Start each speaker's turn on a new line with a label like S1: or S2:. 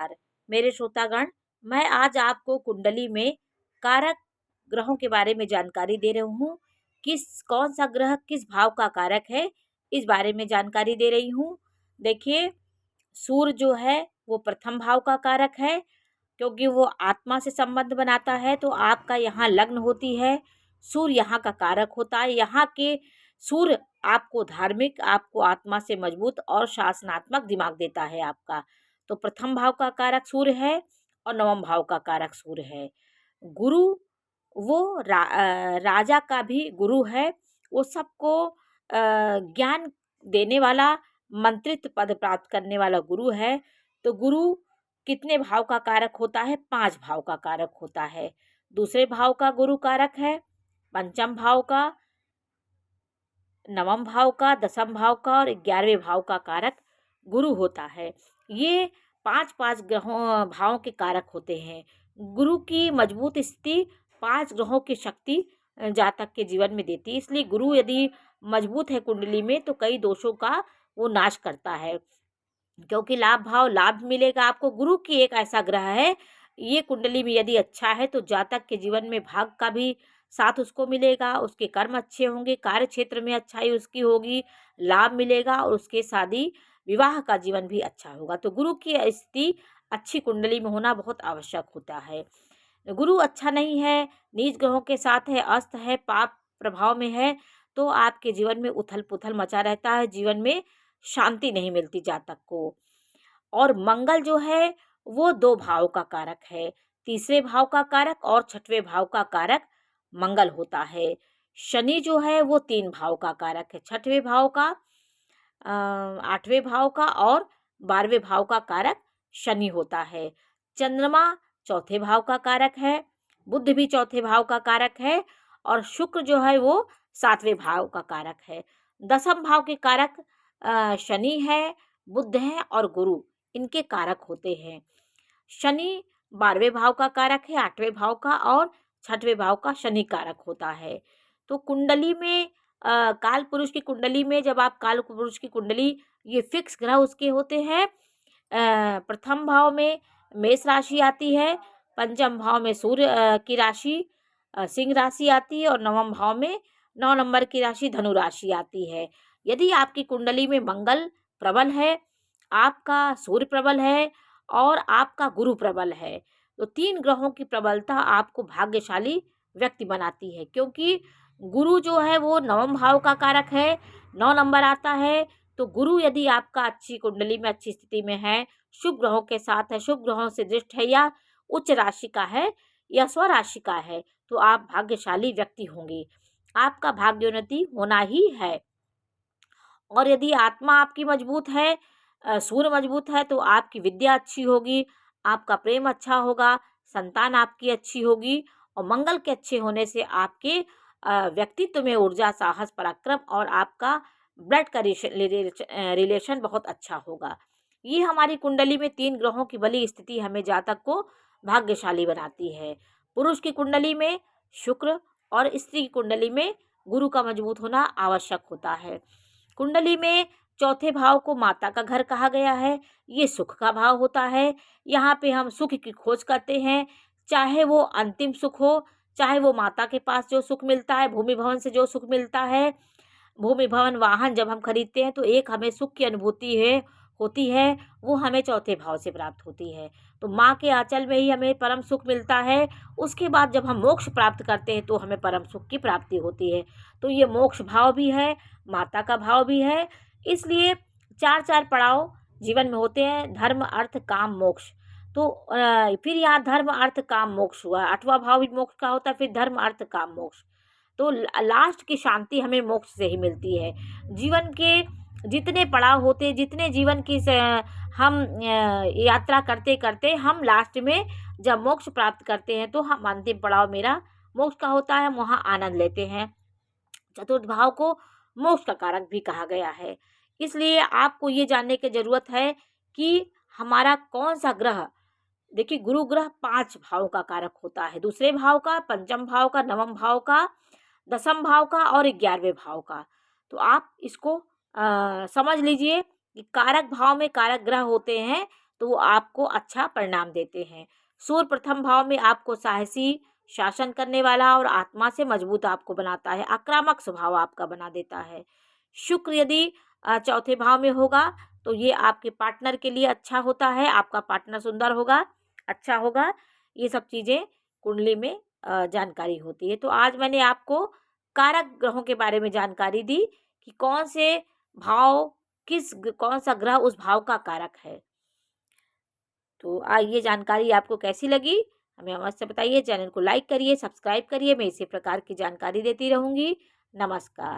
S1: नमस्कार मेरे श्रोतागण। मैं आज आपको कुंडली में कारक ग्रहों के बारे में जानकारी दे रही हूँ। कौन सा ग्रह किस भाव का कारक है, इस बारे में जानकारी दे रही हूँ। देखिए, सूर्य जो है वो प्रथम भाव का कारक है, क्योंकि वो आत्मा से संबंध बनाता है। तो आपका यहाँ लग्न होती है, सूर्य यहाँ का कारक होता है। यहाँ के सूर्य आपको धार्मिक, आपको आत्मा से मजबूत और शासनात्मक दिमाग देता है आपका। तो प्रथम भाव का कारक सूर्य है और नवम भाव का कारक सूर्य है। गुरु वो राजा का भी गुरु है। वो सबको ज्ञान देने वाला, मंत्रित पद प्राप्त करने वाला गुरु है। तो गुरु कितने भाव का कारक होता है? 5 भाव का कारक होता है। दूसरे भाव का गुरु कारक है, पंचम भाव का, नवम भाव का, दसम भाव का और 11वें भाव का कारक गुरु होता है। ये 5-5 ग्रहों भावों के कारक होते हैं। गुरु की मजबूत स्थिति 5 ग्रहों की शक्ति जातक के जीवन में देती है। इसलिए गुरु यदि मजबूत है कुंडली में तो कई दोषों का वो नाश करता है, क्योंकि लाभ भाव लाभ मिलेगा आपको। गुरु की एक ऐसा ग्रह है, ये कुंडली में यदि अच्छा है तो जातक के जीवन में भाग का भी साथ उसको मिलेगा, उसके कर्म अच्छे होंगे, कार्य क्षेत्र में अच्छाई उसकी होगी, लाभ मिलेगा और उसके शादी विवाह का जीवन भी अच्छा होगा। तो गुरु की स्थिति अच्छी कुंडली में होना बहुत आवश्यक होता है। गुरु अच्छा नहीं है, नीच ग्रहों के साथ है, अस्त है, पाप प्रभाव में है, तो आपके जीवन में उथल पुथल मचा रहता है, जीवन में शांति नहीं मिलती जातक को। और मंगल जो है वो 2 भाव का कारक है, तीसरे भाव का कारक और छठवें भाव का कारक मंगल होता है। शनि जो है वो 3 भाव का कारक है, छठवें भाव का, 8वें भाव का और 12वें भाव का कारक शनि होता है। चंद्रमा चौथे भाव का कारक है, बुध भी चौथे भाव का कारक है और शुक्र जो है वो 7वें भाव का कारक है। दसम भाव के कारक शनि है, बुध है और गुरु, इनके कारक होते हैं। शनि 12वें भाव का कारक है, 8वें भाव का और 6वें भाव का शनि कारक होता है। तो कुंडली में काल पुरुष की कुंडली में, जब आप काल पुरुष की कुंडली, ये फिक्स ग्रह उसके होते हैं। प्रथम भाव में मेष राशि आती है, पंचम भाव में सूर्य की राशि सिंह राशि आती है और नवम भाव में 9 नंबर की राशि धनु राशि आती है। यदि आपकी कुंडली में मंगल प्रबल है, आपका सूर्य प्रबल है और आपका गुरु प्रबल है, तो 3 ग्रहों की प्रबलता आपको भाग्यशाली व्यक्ति बनाती है, क्योंकि गुरु जो है वो नवम भाव का कारक है, 9 नंबर आता है। तो गुरु यदि आपका अच्छी कुंडली में अच्छी स्थिति में है, शुभ ग्रहों के साथ है, शुभ ग्रहों से दृष्ट है या उच्च राशि का है या स्वराशि का है, तो आप भाग्यशाली व्यक्ति होंगे, आपका भाग्योन्नति होना ही है। और यदि आत्मा आपकी मजबूत है, सूर्य मजबूत है, तो आपकी विद्या अच्छी होगी, आपका प्रेम अच्छा होगा, संतान आपकी अच्छी होगी और मंगल के अच्छे होने से आपके व्यक्तित्व में ऊर्जा, साहस, पराक्रम और आपका ब्लड का रिलेशन बहुत अच्छा होगा। ये हमारी कुंडली में 3 ग्रहों की बली स्थिति हमें जातक को भाग्यशाली बनाती है। पुरुष की कुंडली में शुक्र और स्त्री की कुंडली में गुरु का मजबूत होना आवश्यक होता है। कुंडली में चौथे भाव को माता का घर कहा गया है, ये सुख का भाव होता है। यहाँ पे हम सुख की खोज करते हैं, चाहे वो अंतिम सुख हो, चाहे वो माता के पास जो सुख मिलता है, भूमि भवन से जो सुख मिलता है, भूमि भवन वाहन जब हम खरीदते हैं तो एक हमें सुख की अनुभूति होती है, वो हमें चौथे भाव से प्राप्त होती है। तो माँ के आंचल में ही हमें परम सुख मिलता है। उसके बाद जब हम मोक्ष प्राप्त करते हैं तो हमें परम सुख की प्राप्ति होती है। तो ये मोक्ष भाव भी है, माता का भाव भी है। इसलिए 4-4 पड़ाव जीवन में होते हैं, धर्म अर्थ काम मोक्ष। तो फिर यहाँ धर्म अर्थ काम मोक्ष हुआ, 8वां भाव भी मोक्ष का होता है, फिर धर्म अर्थ काम मोक्ष। तो लास्ट की शांति हमें मोक्ष से ही मिलती है। जीवन के जितने पड़ाव होते, जितने जीवन की हम यात्रा करते करते हम लास्ट में जब मोक्ष प्राप्त करते हैं तो हम अंतिम पड़ाव मेरा मोक्ष का होता है, वहाँ आनंद लेते हैं। चतुर्थ भाव को मोक्ष का कारक भी कहा गया है। इसलिए आपको ये जानने की जरूरत है कि हमारा कौन सा ग्रह, देखिए गुरु ग्रह 5 भाव का कारक होता है, दूसरे भाव का, पंचम भाव का, नवम भाव का, दसम भाव का और 11वें भाव का। तो आप इसको समझ लीजिए कि कारक भाव में कारक ग्रह होते हैं, तो वो आपको अच्छा परिणाम देते हैं। सूर्य प्रथम भाव में आपको साहसी, शासन करने वाला और आत्मा से मजबूत आपको बनाता है, आक्रामक स्वभाव आपका बना देता है। शुक्र यदि चौथे भाव में होगा तो ये आपके पार्टनर के लिए अच्छा होता है, आपका पार्टनर सुंदर होगा, अच्छा होगा। ये सब चीज़ें कुंडली में जानकारी होती है। तो आज मैंने आपको कारक ग्रहों के बारे में जानकारी दी कि कौन से भाव कौन सा ग्रह उस भाव का कारक है। तो ये जानकारी आपको कैसी लगी हमें अवश्य बताइए। चैनल को लाइक करिए, सब्सक्राइब करिए। मैं इसी प्रकार की जानकारी देती रहूँगी। नमस्कार।